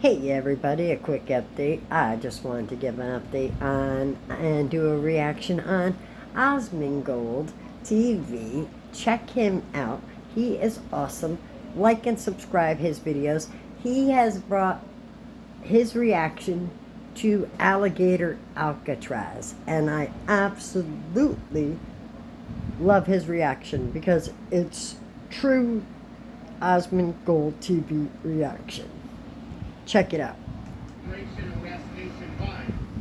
Hey everybody, a quick update. I just wanted to give an update on and do a reaction on Osmondgold TV. Check him out. He is awesome. Like and subscribe his videos. He has brought his reaction to alligator alcatraz, and I absolutely love his reaction because it's true Osmondgold TV reaction. Check it out.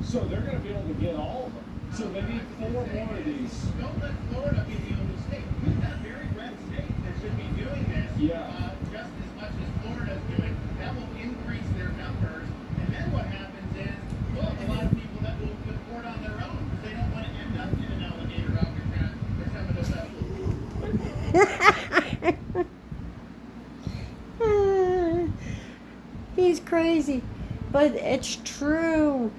So they're going to be able to get all of them. So they need 4 more of these. Don't let Florida be the only state. We've got very red states that should be doing this just as much as Florida's doing. That will increase their numbers. And then what happens is, well, a lot of people that will report on their own because they don't want to end up in an alligator alcatraz or some of those others. He's crazy, but it's true.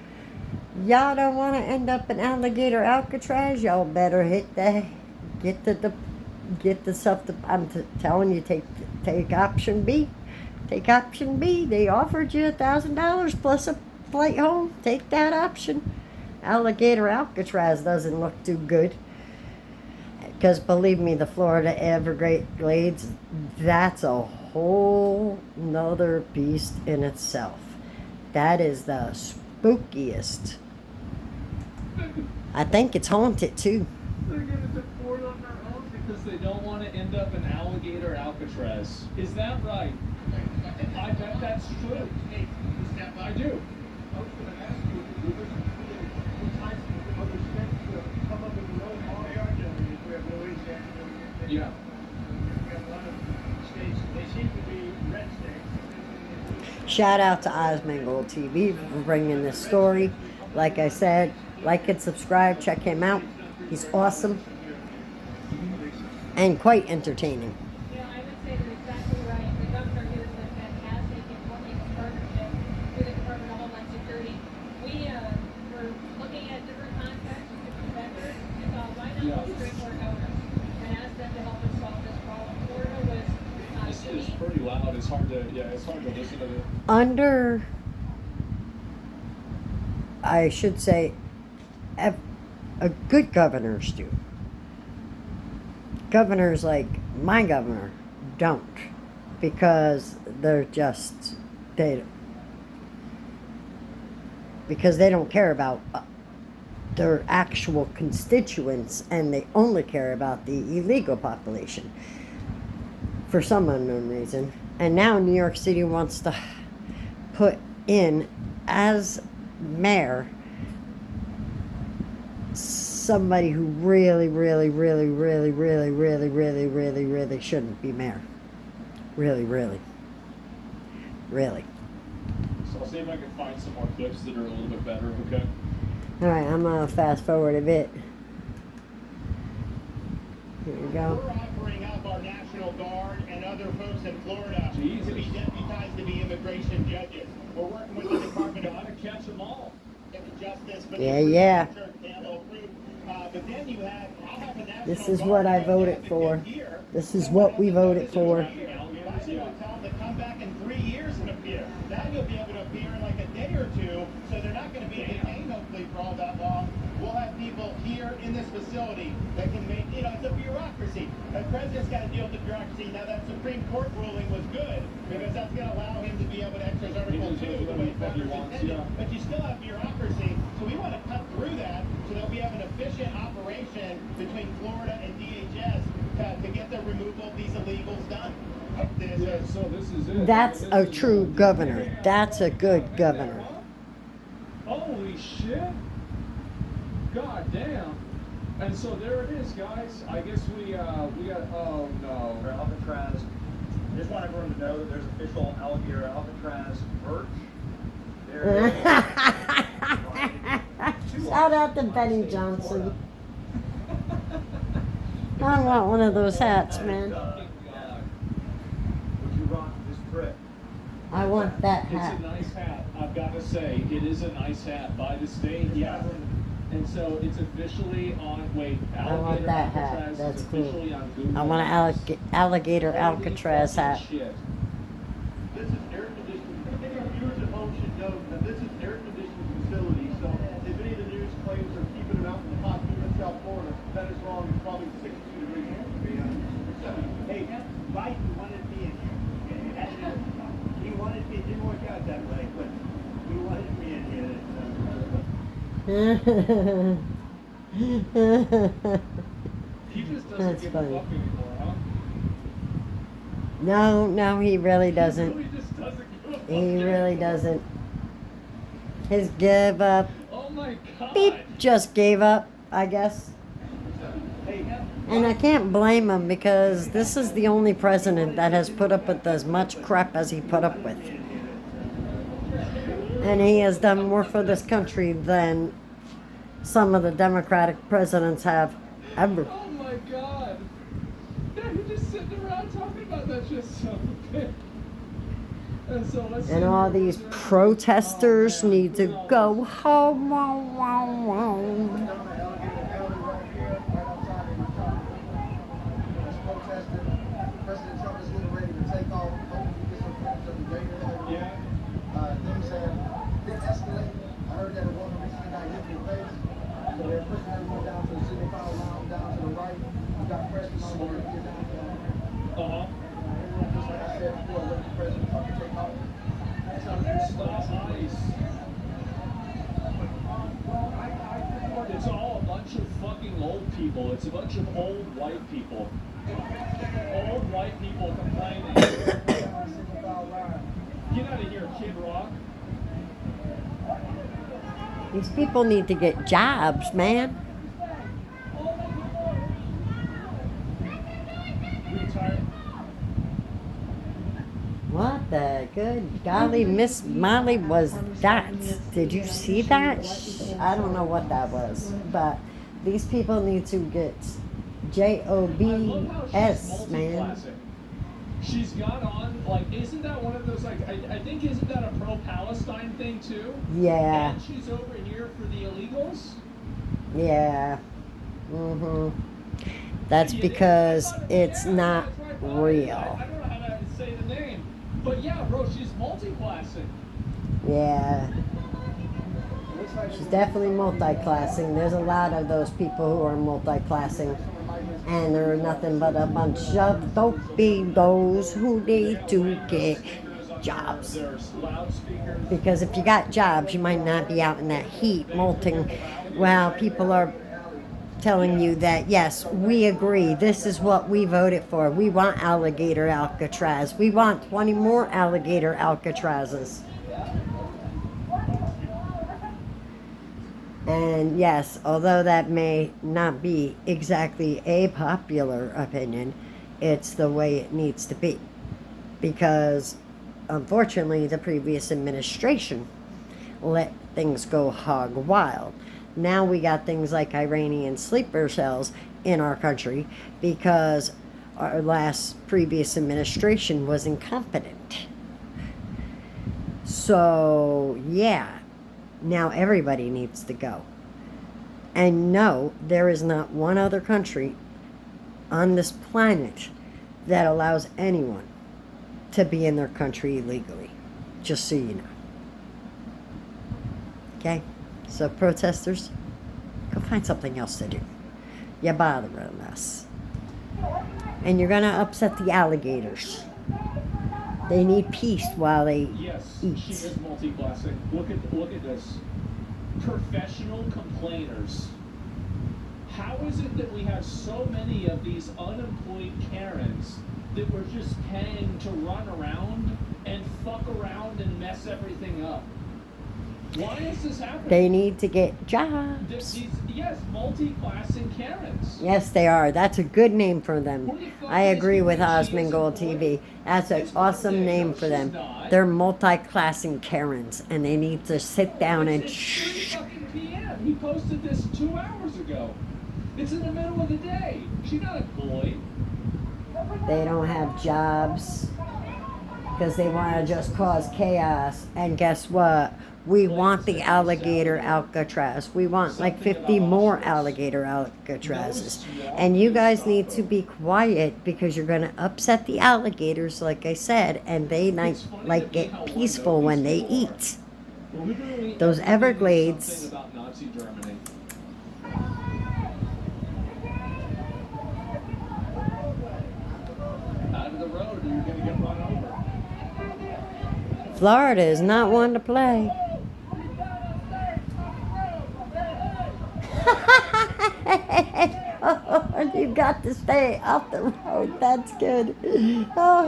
Y'all don't want to end up in alligator alcatraz. Y'all better get the stuff. I'm telling you, take option B. Take option B. They offered you $1,000 plus a flight home. Take that option. Alligator alcatraz doesn't look too good. Because believe me, the Florida Everglades, that's a whole nother beast in itself. That is the spookiest. I think it's haunted too. They're going to deport on their own because they don't want to end up in alligator alcatraz. Is that right? I bet that's true. I do. I was going to ask you, what types of other states come up with their own law? We have Louisiana. Yeah. We have a lot of states. They seem to be red states. Shout out to Osmondgold TV for bringing this story. Like I said, like and subscribe. Check him out. He's awesome and quite entertaining. Yeah, I would say they're exactly right. The governor here has been fantastic in forming a partnership with the Department of Homeland Security. We were looking at different contracts with different vendors and thought, why not go straight to our governor and ask them to help us solve this problem. Florida was This is pretty loud. It's hard to listen to it. Under, I should say, a good governors do. Governors like my governor don't, because because they don't care about their actual constituents, and they only care about the illegal population for some unknown reason. And now New York City wants to put in as mayor somebody who really shouldn't be mayor. Really. So I'll see if I can find some more clips that are a little bit better, okay? Alright, I'm gonna fast forward a bit. Here we go. We're offering up our National Guard and other folks in Florida to be deputized to be immigration judges. We're working with the Department of catch them all. Justice. Yeah. But then you have, This is what I voted for. This is what we voted for. Tell them to come back in 3 years and appear. Now you'll be able to appear in like a day or two, so they're not going to be detained hopefully for all that long. We'll have people here in this facility that can make, it's a bureaucracy. The president's got to deal with the bureaucracy. Now that Supreme Court ruling was good because that's going to allow him to be able to exercise Article 2 the way Congress intended. But you still have bureaucracy, so we want to cut through that so that we have an efficient operation between Florida and DHS to get the removal of these illegals done. So this is it. That's a true governor. That's a good governor. Holy shit. God damn. And so there it is, guys. I guess we got, oh no. For Alcatraz, I just want everyone to know that there's official alligator Alcatraz merch. There it is. Shout out to Benny Johnson. I want one of those hats, man. Would you rock this trip? I want that hat. It's a nice hat. I've got to say, it is a nice hat by the state. Yeah. And so it's officially on, I want that hat. Alcatraz That's is cool. officially on Google I want an alligator Holy Alcatraz fucking hat. shit. This is air conditioning. Viewers at home, out that way, but we wanted me in here. He just doesn't That's give funny. a fuck anymore, huh? No, he really doesn't. He really just doesn't give a fuck He really anymore. doesn't. His give up. Oh my god. Beep just gave up, I guess. Hey, And I can't blame him because this is the only president that has put up with as much crap as he put up with. And he has done more for this country than some of the Democratic presidents have ever. Oh my god. Yeah, you're just sitting around talking about that shit so big. And so let's And see all here. these protesters Oh, man. need to Who go knows? home. Wow, wow, wow. Down the alligator alley right here, right outside of the top. It's protesting. President Trump is getting ready to take off. Hoping to get some footage of the gator later. Yeah. Things have been escalating. I heard that a woman recently got hit in the face. So they're pushing everyone down to the city foul line, down to the right. We got President on the way to get down to the Uh-huh. everyone, just like I said before, waiting for President Trump to take off. Stop ice. It's all a bunch of fucking old people. It's a bunch of old white people. Old white people complaining. City foul line. Get out of here, Kid Rock. These people need to get jobs, man. Retired. What the good golly, Miss Molly was that? Did you see that? I don't know what that was, but these people need to get I love how she's jobs, man. multi-classing. She's got on, like, isn't that one of those, like, I think, isn't that a pro-Palestine thing, too? Yeah, And she's over here for the illegals? yeah. That's because it's not real. I don't know how to say the name. But yeah, bro, she's multi-classing. Yeah. She's definitely multi-classing. There's a lot of those people who are multi-classing. And they're nothing but a bunch of those who need to get jobs. There's loudspeakers. Because if you got jobs, you might not be out in that heat molting while people are telling you that, yes, we agree. This is what we voted for. We want alligator alcatraz. We want 20 more alligator alcatrazes. And yes, although that may not be exactly a popular opinion, it's the way it needs to be. Because unfortunately, the previous administration let things go hog wild. Now we got things like Iranian sleeper cells in our country because our previous administration was incompetent. So, yeah, now everybody needs to go. And no, there is not one other country on this planet that allows anyone to be in their country illegally. Just so you know. Okay? So protesters, go find something else to do. You're bothering us. And you're gonna upset the alligators. They need peace while they Yes, eat. she is multi-classing. Look at this. Professional complainers. How is it that we have so many of these unemployed Karens that we're just paying to run around and fuck around and mess everything up? Why is this happening? They need to get jobs. Yes, multi-classing Karens. Yes, they are. That's a good name for them. Who the fuck I is agree she with think she is Osmongold employed? TV. That's an It's awesome birthday. name No, for them. she's not. They're multi-classing Karens, and they need to sit down and It's 3 fucking p.m. He posted this 2 hours ago. It's in the middle of the day. She's not employed. They don't have jobs because they want to just cause chaos. And guess what? We want the alligator alcatraz. We want like 50 more alligator alcatrazes. And you guys need to be quiet because you're going to upset the alligators, like I said, and they like get peaceful when they eat. Literally Those everything is Everglades. something about Nazi Germany. Out of the road, or you're gonna get run over. Florida is not one to play. Oh, you got to stay off the road. That's good. Oh,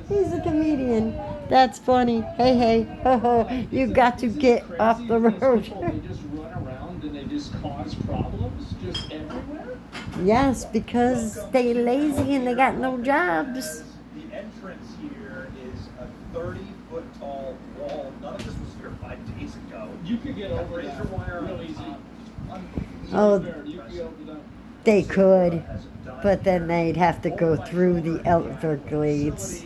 he's a comedian. That's funny. Hey, hey. Oh, you got to Isn't it get crazy off the that these road. people, they just run around and they just cause problems just everywhere? Yes, because they lazy and they got no jobs. The entrance here is a 30-foot tall wall. None of this was here 5 days ago. You could get over Razor that wire real on easy. top. Oh, You could get over that. They could, but then they'd have to go through the Everglades.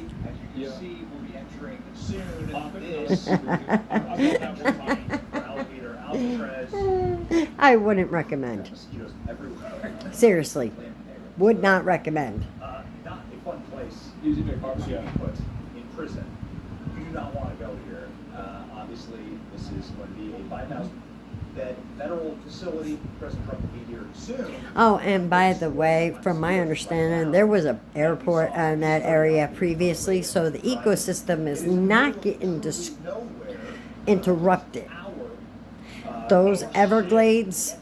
Yeah. See, we'll be entering soon. Pop it This up. alligator, alcatraz, I wouldn't recommend. mosquitoes everywhere. Seriously, would not recommend. Not a fun place Easy big cars, to yeah. be put in prison. You do not want to go here. Obviously, this is going to be a 5,000-bed federal facility. President Trump will be here soon. Oh, and by the way, from my understanding, there was an airport in that area previously, so the ecosystem is not getting Nowhere. interrupted. Those Everglades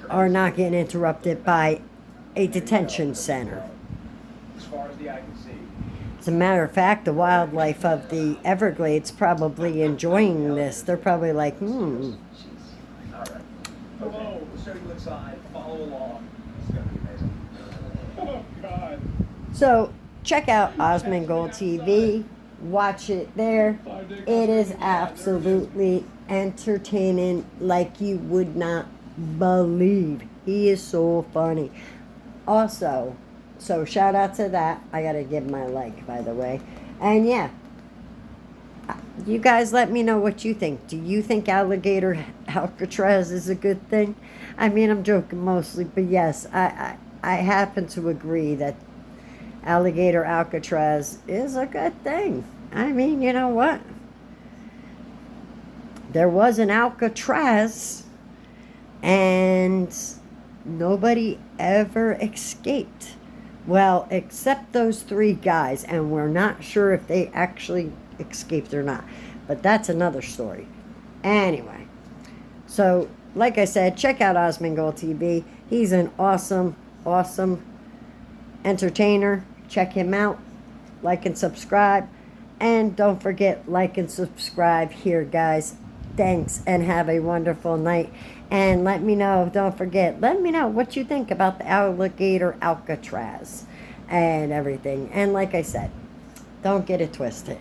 are not getting interrupted by a detention center. As far as the eye can see. As a matter of fact, the wildlife of the Everglades probably enjoying this. They're probably like, All right. Okay, we'll show you inside. Follow along. It's going to be amazing. Oh, God. So check out Osmond TV. Watch it there. It is absolutely entertaining like you would not believe. He is so funny. Also, so shout out to that. I gotta give my like, by the way. And yeah, you guys let me know what you think. Do you think alligator alcatraz is a good thing? I mean, I'm joking mostly, but yes, I happen to agree that alligator alcatraz is a good thing. I mean, you know what? There was an alcatraz and nobody ever escaped. Well, except those 3 guys, and we're not sure if they actually escaped or not. But that's another story. Anyway, so like I said, check out Osmond TV. He's an awesome, awesome entertainer. Check him out. Like and subscribe. And don't forget, like and subscribe here, guys. Thanks, and have a wonderful night. And let me know, don't forget, let me know what you think about the alligator alcatraz and everything. And like I said, don't get it twisted.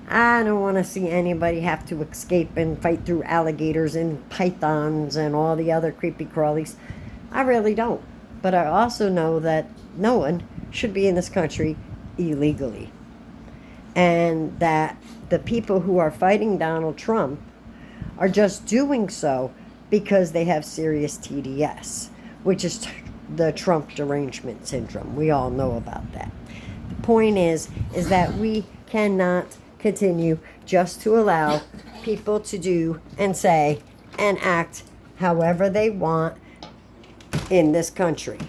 I don't want to see anybody have to escape and fight through alligators and pythons and all the other creepy crawlies. I really don't. But I also know that no one should be in this country illegally. And that the people who are fighting Donald Trump are just doing so because they have serious TDS, which is the Trump derangement syndrome. We all know about that. The point is that we cannot continue just to allow people to do and say and act however they want in this country.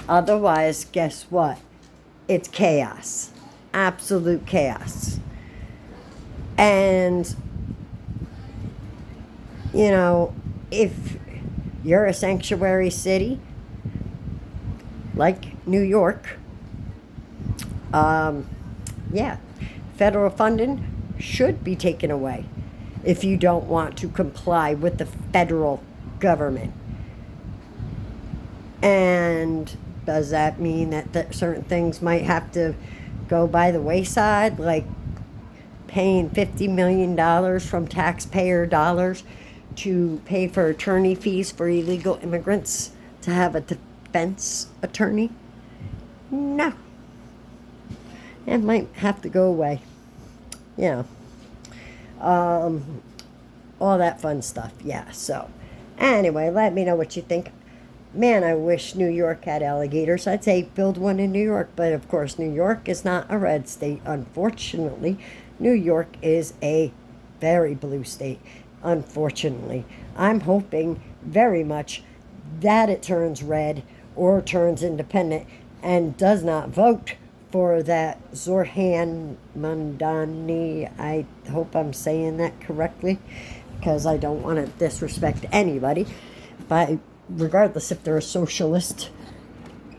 Otherwise, guess what? It's chaos. Absolute chaos. And, you know, if you're a sanctuary city like New York, yeah, federal funding should be taken away if you don't want to comply with the federal government. And does that mean that certain things might have to go by the wayside, like paying $50 million from taxpayer dollars to pay for attorney fees for illegal immigrants to have a defense attorney? No. It might have to go away. You know. All that fun stuff. Yeah, so. Anyway, let me know what you think. Man, I wish New York had alligators. I'd say build one in New York. But, of course, New York is not a red state, unfortunately. New York is a very blue state, unfortunately. I'm hoping very much that it turns red or turns independent and does not vote for that Zorhan Mandani. I hope I'm saying that correctly, because I don't want to disrespect anybody. But regardless if they're a socialist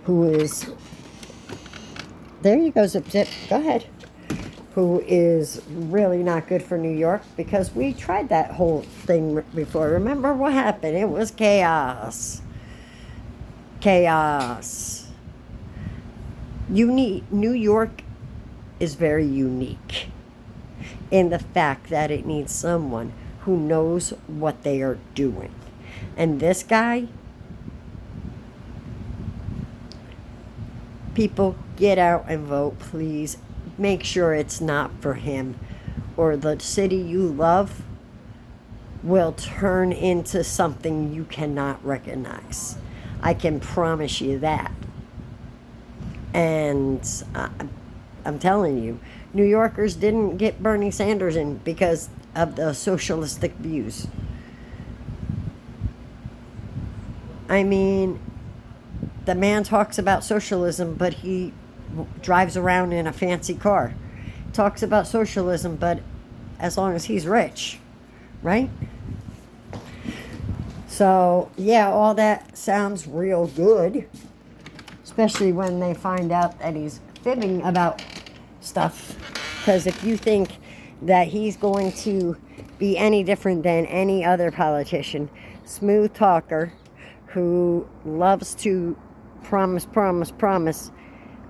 who is... There you go, Zip Zip. Go ahead. Who is really not good for New York, because we tried that whole thing before. Remember what happened? It was chaos. Chaos. New York is very unique in the fact that it needs someone who knows what they are doing. And this guy, people, get out and vote, please. Make sure it's not for him, or the city you love will turn into something you cannot recognize. I can promise you that. And I'm telling you, New Yorkers didn't get Bernie Sanders in because of the socialistic views. I mean, the man talks about socialism, but he drives around in a fancy car. Talks about socialism, but as long as he's rich, right? So, yeah, all that sounds real good, especially when they find out that he's fibbing about stuff. Because if you think that he's going to be any different than any other politician, smooth talker, who loves to promise,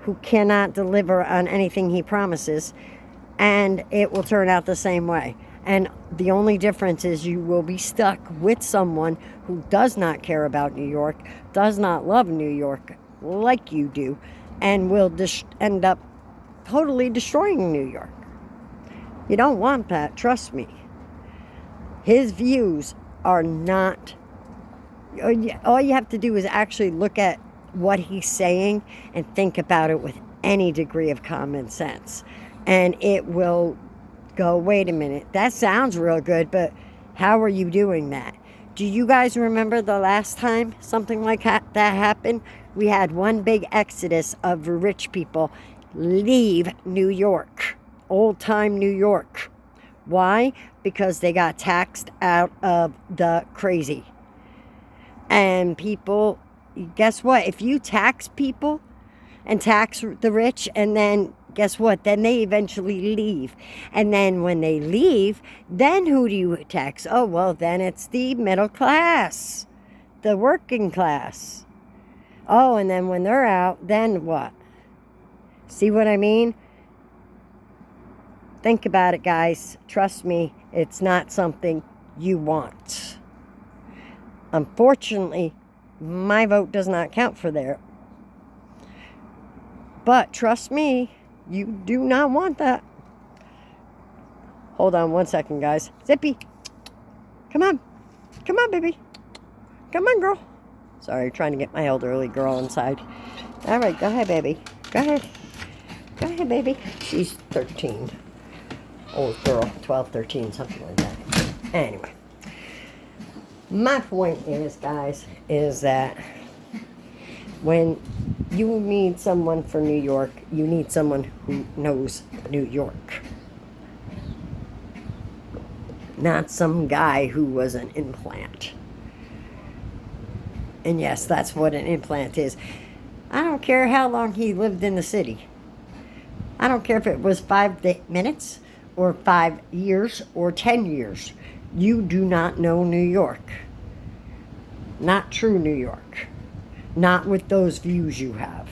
who cannot deliver on anything he promises, and it will turn out the same way. And the only difference is you will be stuck with someone who does not care about New York, does not love New York like you do, and will end up totally destroying New York. You don't want that, trust me. His views are not... All you have to do is actually look at what he's saying and think about it with any degree of common sense. And it will go, wait a minute, that sounds real good, but how are you doing that? Do you guys remember the last time something like that happened? We had one big exodus of rich people leave New York, old-time New York. Why? Because they got taxed out of the crazy. And people, guess what? If you tax people and tax the rich, and then guess what? Then they eventually leave. And then when they leave, then who do you tax? Oh, well, then it's the middle class, the working class. Oh, and then when they're out, then what? See what I mean? Think about it, guys. Trust me, it's not something you want. Unfortunately, my vote does not count for there. But trust me, you do not want that. Hold on one second, guys. Zippy, come on. Come on, baby. Come on, girl. Sorry, trying to get my elderly girl inside. All right, go ahead, baby. Go ahead. Go ahead, baby. She's 13. Old girl, 12, 13, something like that. Anyway. My point is, guys, is that when you need someone for New York, you need someone who knows New York. Not some guy who was an implant. And yes, that's what an implant is. I don't care how long he lived in the city. I don't care if it was 5 minutes or 5 years or 10 years. You do not know New York. Not true New York. Not with those views you have.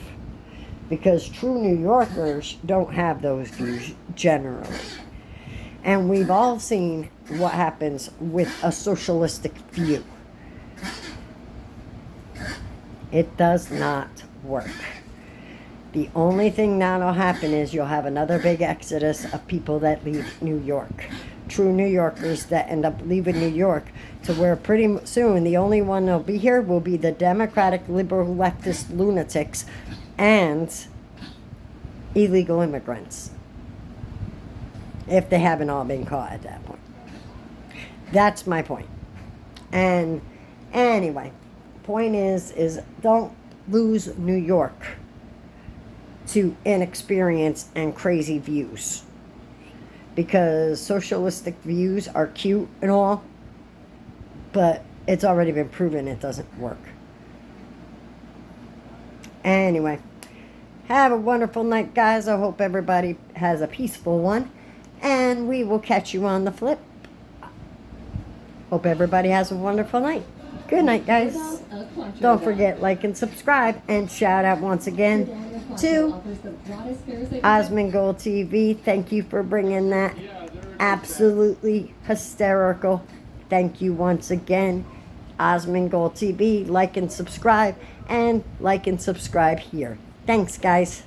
Because true New Yorkers don't have those views generally. And we've all seen what happens with a socialistic view. It does not work. The only thing that'll happen is you'll have another big exodus of people that leave New York. True New Yorkers that end up leaving New York, to where pretty soon the only one that'll be here will be the Democratic liberal leftist lunatics and illegal immigrants. If they haven't all been caught at that point. That's my point. And anyway, point is don't lose New York to inexperience and crazy views. Because socialistic views are cute and all, but it's already been proven it doesn't work. Anyway, have a wonderful night, guys. I hope everybody has a peaceful one, and we will catch you on the flip. Hope everybody has a wonderful night. Good night, guys. Don't forget, like and subscribe, and shout out once again to Asmongold TV. Thank you for bringing that. Absolutely hysterical. Thank you once again, Asmongold TV. Like and subscribe here. Thanks, guys.